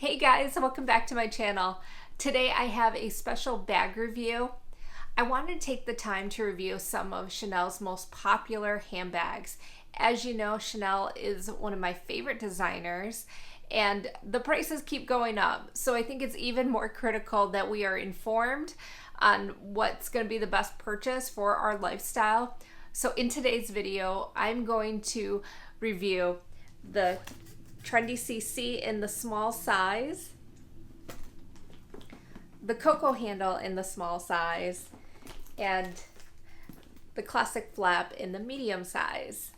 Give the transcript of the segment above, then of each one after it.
Hey guys, welcome back to my channel. Today I have a special bag review. I wanted to take the time to review some of Chanel's most popular handbags. As you know, Chanel is one of my favorite designers and the prices keep going up. So I think it's even more critical that we are informed on what's going to be the best purchase for our lifestyle. So in today's video, I'm going to review the Trendy CC in the small size, the Coco Handle in the small size, and the classic flap in the medium size.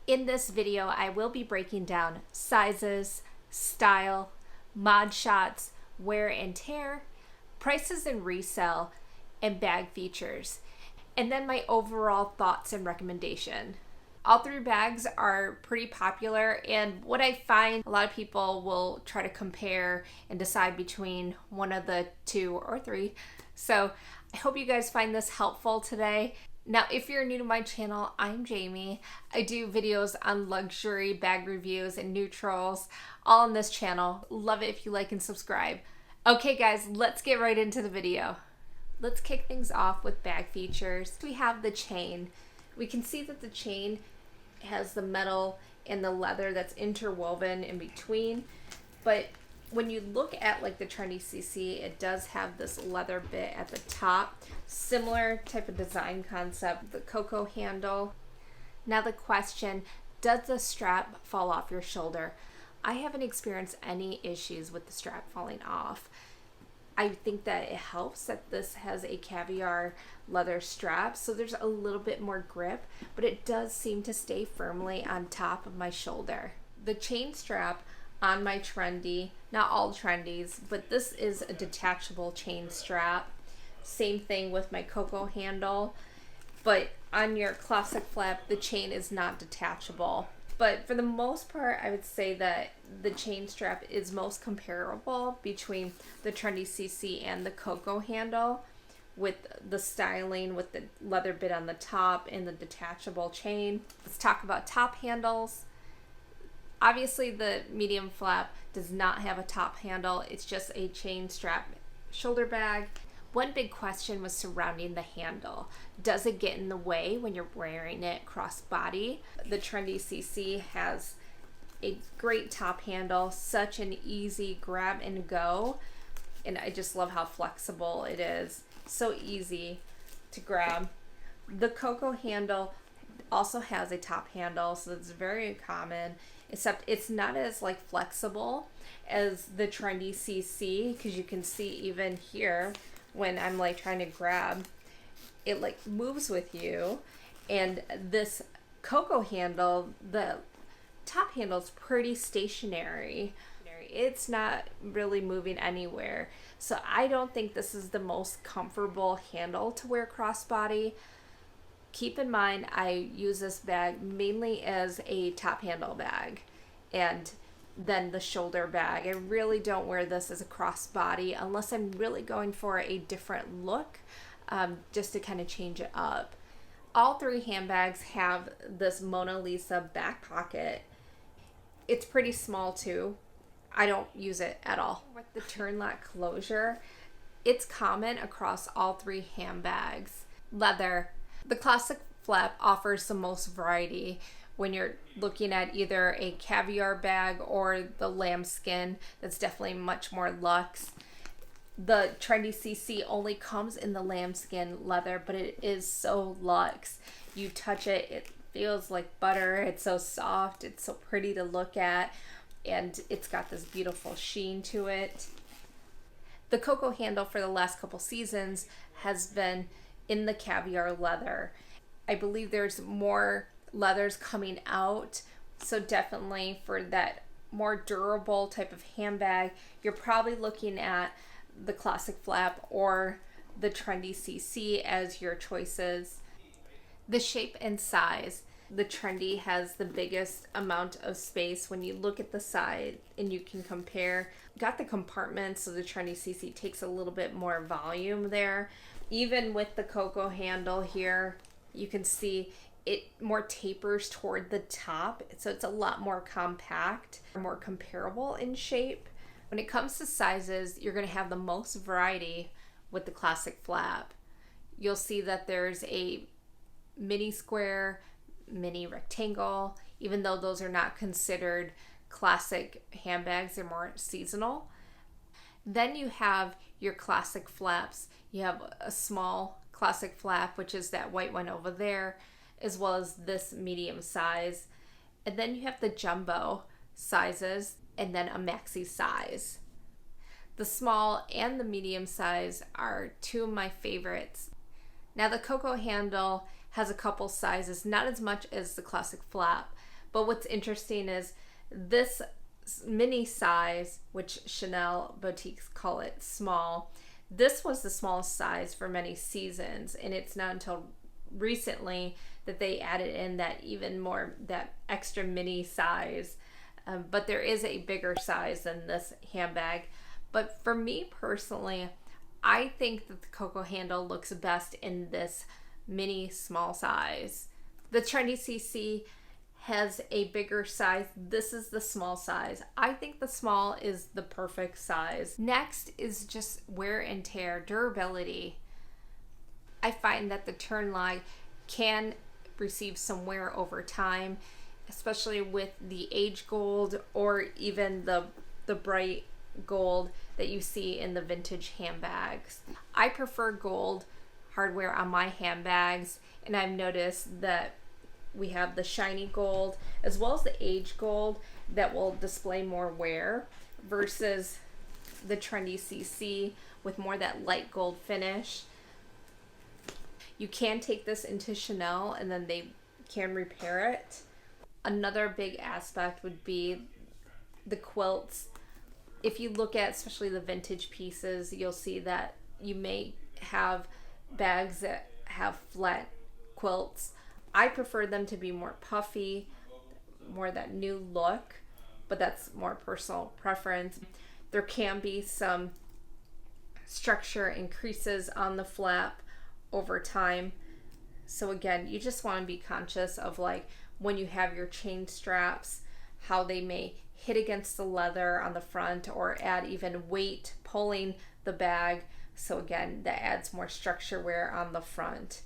In this video, I will be breaking down sizes, style, mod shots, wear and tear, prices and resale, and bag features, and then my overall thoughts and recommendation. All three bags are pretty popular, and what I find, a lot of people will try to compare and decide between one of the two or three. So I hope you guys find this helpful today. Now, if you're new to my channel, I'm Jamie. I do videos on luxury bag reviews and neutrals, all on this channel. Love it if you like and subscribe. Okay guys, let's get right into the video. Let's kick things off with bag features. We have the chain. We can see that the chain has the metal and the leather that's interwoven in between, but when you look at like the Trendy CC, it does have this leather bit at the top, similar type of design concept, the Coco Handle. Now the question, does the strap fall off your shoulder? I haven't experienced any issues with the strap falling off. I think that it helps that this has a caviar leather strap, so there's a little bit more grip, but it does seem to stay firmly on top of my shoulder. The chain strap on my Trendy, not all Trendies, but this is a detachable chain strap. Same thing with my Coco Handle, but on your classic flap, the chain is not detachable. But for the most part, I would say that the chain strap is most comparable between the Trendy CC and the Coco Handle, with the styling with the leather bit on the top and the detachable chain. Let's talk about top handles. Obviously the medium flap does not have a top handle. It's just a chain strap shoulder bag. One big question was surrounding the handle. Does it get in the way when you're wearing it crossbody? The Trendy CC has a great top handle, such an easy grab and go, and I just love how flexible it is. So easy to grab. The Coco Handle also has a top handle, so it's very common, except it's not as like flexible as the Trendy CC, because you can see even here when I'm like trying to grab, it like moves with you. And this Coco Handle, the top handle is pretty stationary. It's not really moving anywhere. So I don't think this is the most comfortable handle to wear crossbody. Keep in mind, I use this bag mainly as a top handle bag and then the shoulder bag. I really don't wear this as a crossbody unless I'm really going for a different look, just to kind of change it up. All three handbags have this Mona Lisa back pocket. It's pretty small too. I don't use it at all. With the turn lock closure, it's common across all three handbags. Leather. The classic flap offers the most variety when you're looking at either a caviar bag or the lambskin. That's definitely much more luxe. The Trendy CC only comes in the lambskin leather, but it is so luxe. You touch it, it feels like butter. It's so soft, it's so pretty to look at, and it's got this beautiful sheen to it. The Coco Handle for the last couple seasons has been in the caviar leather. I believe there's more leathers coming out, so definitely for that more durable type of handbag, you're probably looking at the classic flap or the Trendy CC as your choices. The shape and size. The Trendy has the biggest amount of space when you look at the side and you can compare. Got the compartments, so the Trendy CC takes a little bit more volume there. Even with the Coco Handle here, you can see it more tapers toward the top, so it's a lot more compact, more comparable in shape When it comes to sizes, you're going to have the most variety with the classic flap. You'll see that there's a mini square, mini rectangle, even though those are not considered classic handbags, they're more seasonal. Then you have your classic flaps. You have a small classic flap, which is that white one over there, as well as this medium size. And then you have the jumbo sizes and then a maxi size. The small and the medium size are two of my favorites. Now the Coco Handle has a couple sizes, not as much as the classic flap, but what's interesting is this mini size, which Chanel boutiques call it small, this was the smallest size for many seasons, and it's not until recently that they added in that even more, that extra mini size. But there is a bigger size than this handbag. But for me personally, I think that the Coco Handle looks best in this mini small size. The Trendy CC has a bigger size. This is the small size. I think the small is the perfect size. Next is just wear and tear, durability. I find that the turn lag can receive some wear over time, especially with the age gold or even the bright gold that you see in the vintage handbags. I prefer gold hardware on my handbags, and I've noticed that we have the shiny gold as well as the age gold that will display more wear versus the Trendy CC with more that light gold finish. You can take this into Chanel and then they can repair it. Another big aspect would be the quilts. If you look at especially the vintage pieces, you'll see that you may have bags that have flat quilts. I prefer them to be more puffy, more that new look, but that's more personal preference. There can be some structure and creases on the flap over time. So again, you just want to be conscious of like when you have your chain straps, how they may hit against the leather on the front or add even weight pulling the bag. So again, that adds more structure wear on the front.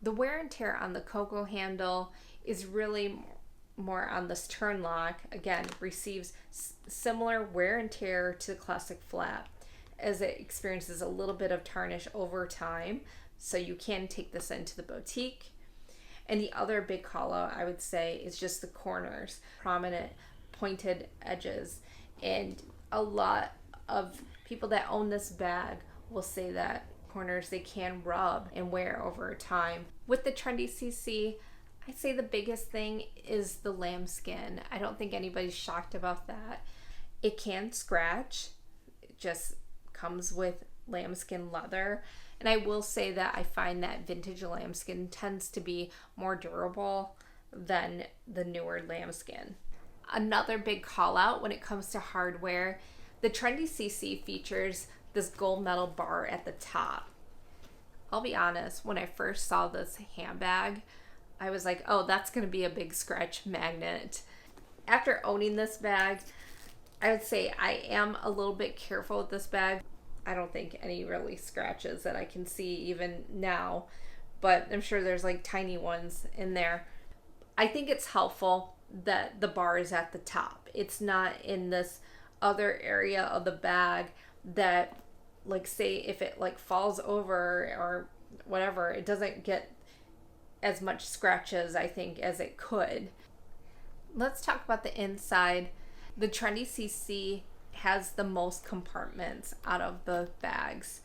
The wear and tear on the Coco Handle is really more on this turn lock. Again, receives similar wear and tear to the classic flap as it experiences a little bit of tarnish over time. So you can take this into the boutique. And the other big call out I would say is just the corners, prominent pointed edges. And a lot of people that own this bag will say that corners they can rub and wear over time. With the Trendy CC, I'd say the biggest thing is the lambskin. I don't think anybody's shocked about that. It can scratch. It just comes with lambskin leather. And I will say that I find that vintage lambskin tends to be more durable than the newer lambskin. Another big call out when it comes to hardware, the Trendy CC features this gold metal bar at the top. I'll be honest, when I first saw this handbag, I was like, oh, that's going to be a big scratch magnet. After owning this bag, I would say I am a little bit careful with this bag. I don't think any really scratches that I can see even now, but I'm sure there's like tiny ones in there. I think it's helpful that the bar is at the top. It's not in this other area of the bag that, like, say if it like falls over or whatever, it doesn't get as much scratches, I think, as it could. Let's talk about the inside. The Trendy CC has the most compartments out of the bags.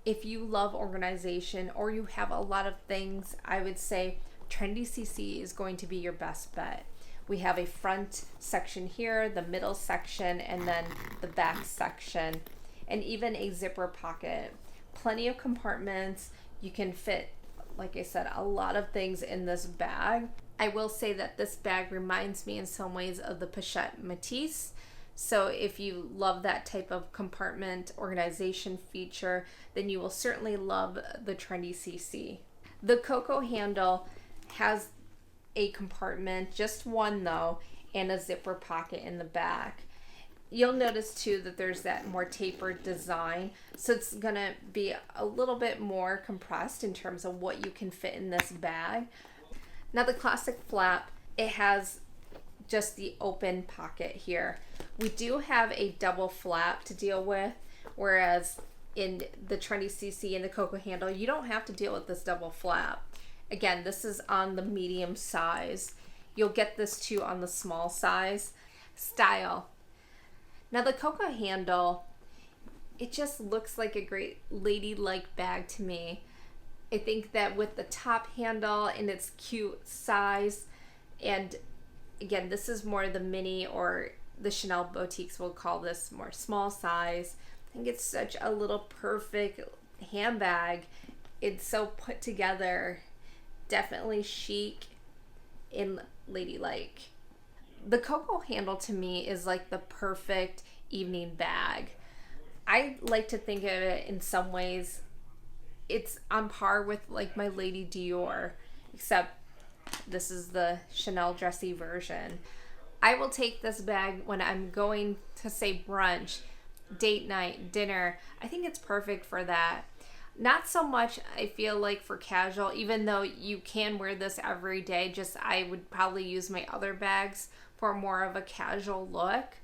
If you love organization or you have a lot of things, I would say Trendy CC is going to be your best bet. We have a front section here, the middle section, and then the back section, and even a zipper pocket. Plenty of compartments. You can fit, like I said, a lot of things in this bag. I will say that this bag reminds me in some ways of the Pochette Matisse. So if you love that type of compartment organization feature, then you will certainly love the Trendy CC. The Coco Handle has a compartment, just one though, and a zipper pocket in the back. You'll notice too that there's that more tapered design, so it's gonna be a little bit more compressed in terms of what you can fit in this bag. Now the classic flap, it has just the open pocket here. We do have a double flap to deal with, whereas in the Trendy CC and the Coco Handle, you don't have to deal with this double flap. Again, this is on the medium size. You'll get this too on the small size. Style. Now the Coco Handle, it just looks like a great ladylike bag to me. I think that with the top handle and its cute size, and again, this is more the mini, or the Chanel boutiques will call this more small size. I think it's such a little perfect handbag. It's so put together, definitely chic and ladylike. The Coco Handle to me is like the perfect evening bag. I like to think of it in some ways, it's on par with like my Lady Dior, except this is the Chanel dressy version. I will take this bag when I'm going to say brunch, date night, dinner. I think it's perfect for that. Not so much, I feel like, for casual, even though you can wear this every day. Just I would probably use my other bags for more of a casual look.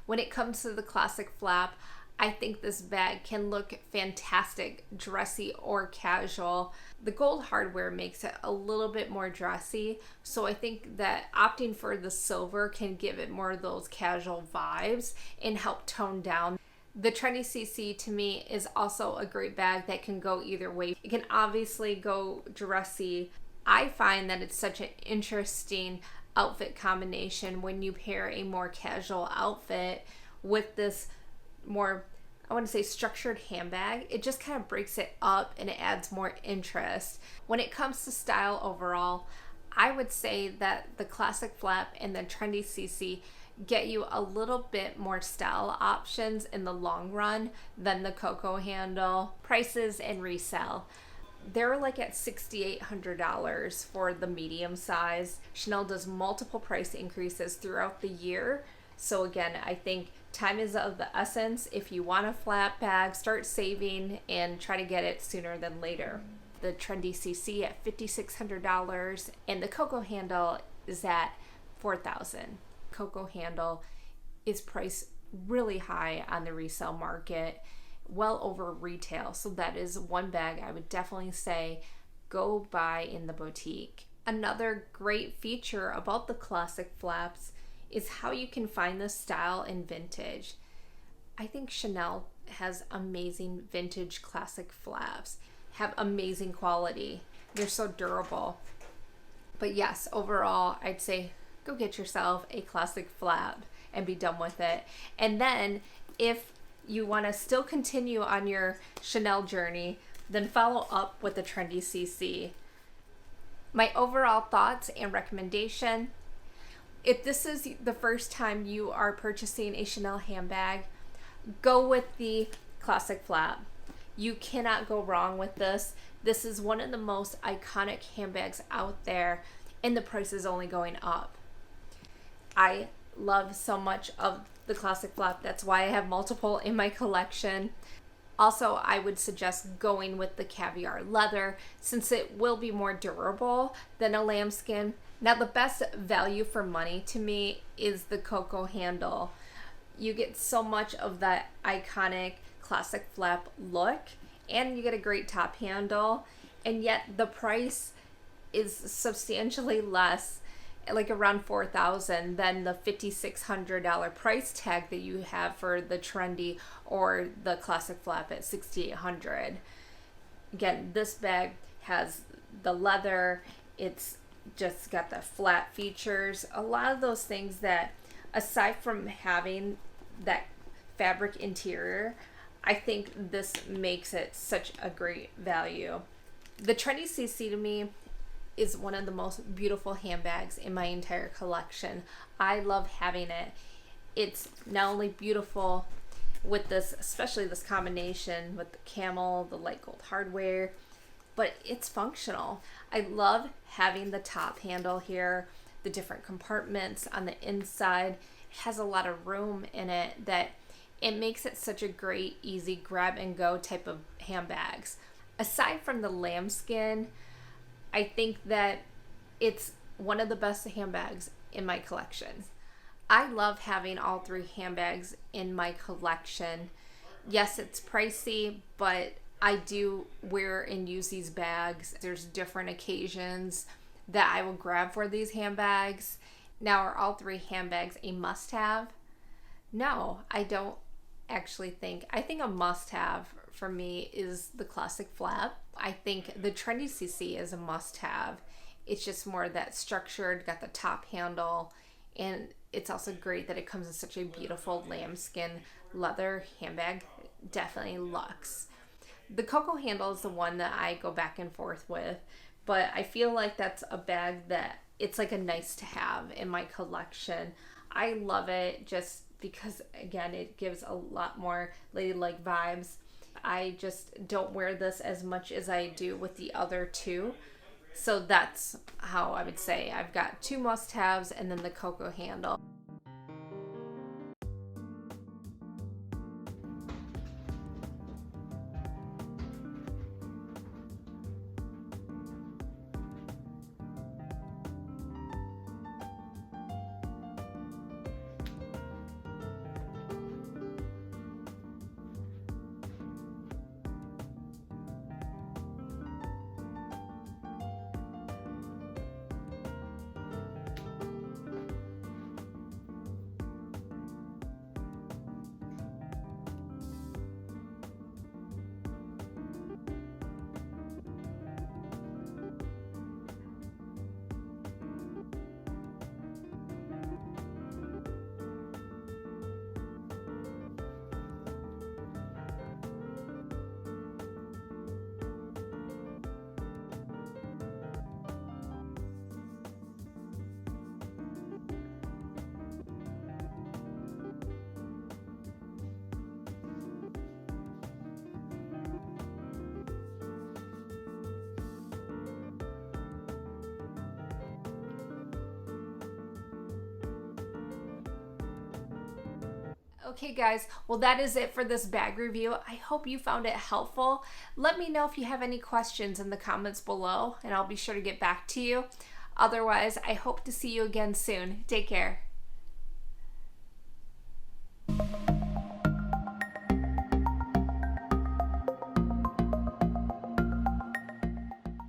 When it comes to the classic flap, I think this bag can look fantastic, dressy or casual. The gold hardware makes it a little bit more dressy, so I think that opting for the silver can give it more of those casual vibes and help tone down. The Trendy CC to me is also a great bag that can go either way. It can obviously go dressy. I find that it's such an interesting outfit combination when you pair a more casual outfit with this more, I want to say, structured handbag. It just kind of breaks it up and it adds more interest. When it comes to style overall, I would say that the classic flap and the Trendy CC get you a little bit more style options in the long run than the Coco Handle. Prices and resale, they're like at $6,800 for the medium size. Chanel does multiple price increases throughout the year. So again, I think time is of the essence. If you want a flap bag, start saving and try to get it sooner than later. The Trendy CC at $5,600 and the Coco Handle is at $4,000. Coco Handle is priced really high on the resale market, well over retail. So that is one bag I would definitely say go buy in the boutique. Another great feature about the classic flaps is how you can find the style in vintage. I think Chanel has amazing vintage classic flaps, have amazing quality. They're so durable. But yes, overall, I'd say go get yourself a classic flap and be done with it. And then if you want to still continue on your Chanel journey, then follow up with the Trendy CC. My overall thoughts and recommendation: if this is the first time you are purchasing a Chanel handbag, go with the classic flap. You cannot go wrong with this. This is one of the most iconic handbags out there, and the price is only going up. I love so much of the classic flap. That's why I have multiple in my collection. Also, I would suggest going with the caviar leather since it will be more durable than a lambskin. Now, the best value for money to me is the Coco Handle. You get so much of that iconic classic flap look, and you get a great top handle, and yet the price is substantially less, like around $4,000, than the $5,600 price tag that you have for the Trendy or the classic flap at $6,800. Again, this bag has the leather, it's just got the flat features, a lot of those things that, aside from having that fabric interior, I think this makes it such a great value. The Trendy CC to me is one of the most beautiful handbags in my entire collection. I love having it. It's not only beautiful with this, especially this combination with the camel, the light gold hardware, but it's functional. I love having the top handle here, the different compartments on the inside. has a lot of room in it that it makes it such a great, easy grab and go type of handbags. Aside from the lambskin, I think that it's one of the best handbags in my collection. I love having all three handbags in my collection. Yes, it's pricey, but I do wear and use these bags. There's different occasions that I will grab for these handbags. Now, are all three handbags a must-have? No, I don't actually think. I think a must-have for me is the classic flap. I think the Trendy CC is a must-have. It's just more that structured, got the top handle, and it's also great that it comes in such a beautiful lambskin leather handbag. Definitely luxe. The Coco Handle is the one that I go back and forth with, but I feel like that's a bag that it's like a nice to have in my collection. I love it just because, again, it gives a lot more ladylike vibes. I just don't wear this as much as I do with the other two. So that's how I would say I've got two must-haves and then the Coco Handle. Okay guys, well that is it for this bag review. I hope you found it helpful. Let me know if you have any questions in the comments below and I'll be sure to get back to you. Otherwise, I hope to see you again soon. Take care.